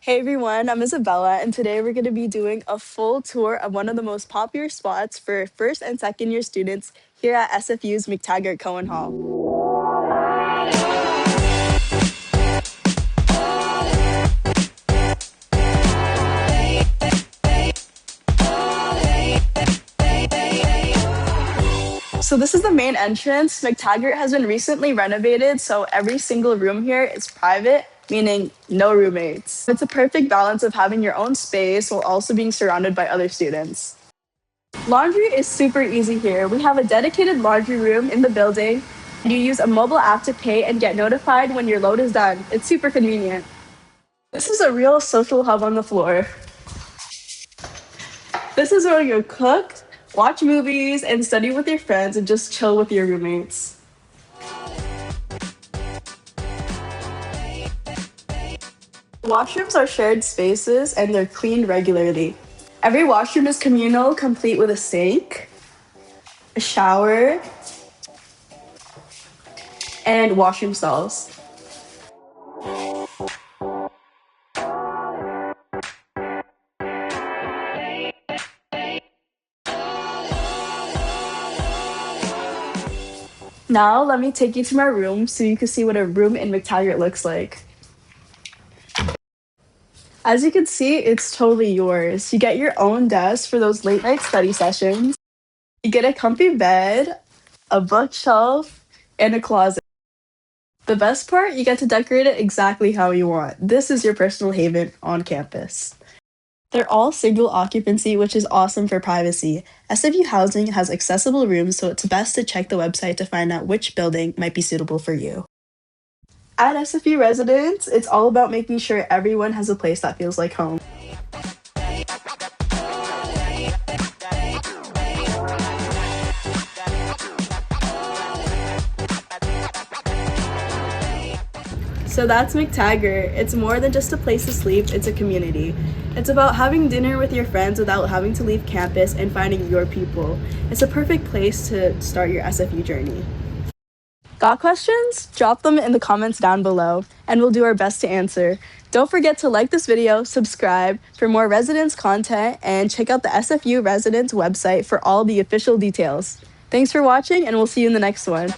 Hey everyone, I'm Isabella, and today we're going to be doing a full tour of one of the most popular spots for first and second year students here at SFU's McTaggart-Cowan Hall. So this is the main entrance. McTaggart has been recently renovated, so every single room here is private, meaning no roommates. It's a perfect balance of having your own space while also being surrounded by other students. Laundry is super easy here. We have a dedicated laundry room in the building. You use a mobile app to pay and get notified when your load is done. It's super convenient. This is a real social hub on the floor. This is where you cook, watch movies, and study with your friends and just chill with your roommates. Washrooms are shared spaces and they're cleaned regularly. Every washroom is communal, complete with a sink, a shower, and washroom stalls. Now let me take you to my room so you can see what a room in McTaggart looks like. As you can see, it's totally yours. You get your own desk for those late night study sessions. You get a comfy bed, a bookshelf, and a closet. The best part, you get to decorate it exactly how you want. This is your personal haven on campus. They're all single occupancy, which is awesome for privacy. SFU housing has accessible rooms, so it's best to check the website to find out which building might be suitable for you. At SFU Residence, it's all about making sure everyone has a place that feels like home. So that's McTaggart. It's more than just a place to sleep, it's a community. It's about having dinner with your friends without having to leave campus and finding your people. It's a perfect place to start your SFU journey. Got questions? Drop them in the comments down below, and we'll do our best to answer. Don't forget to like this video, subscribe for more residence content, and check out the SFU Residence website for all the official details. Thanks for watching, and we'll see you in the next one.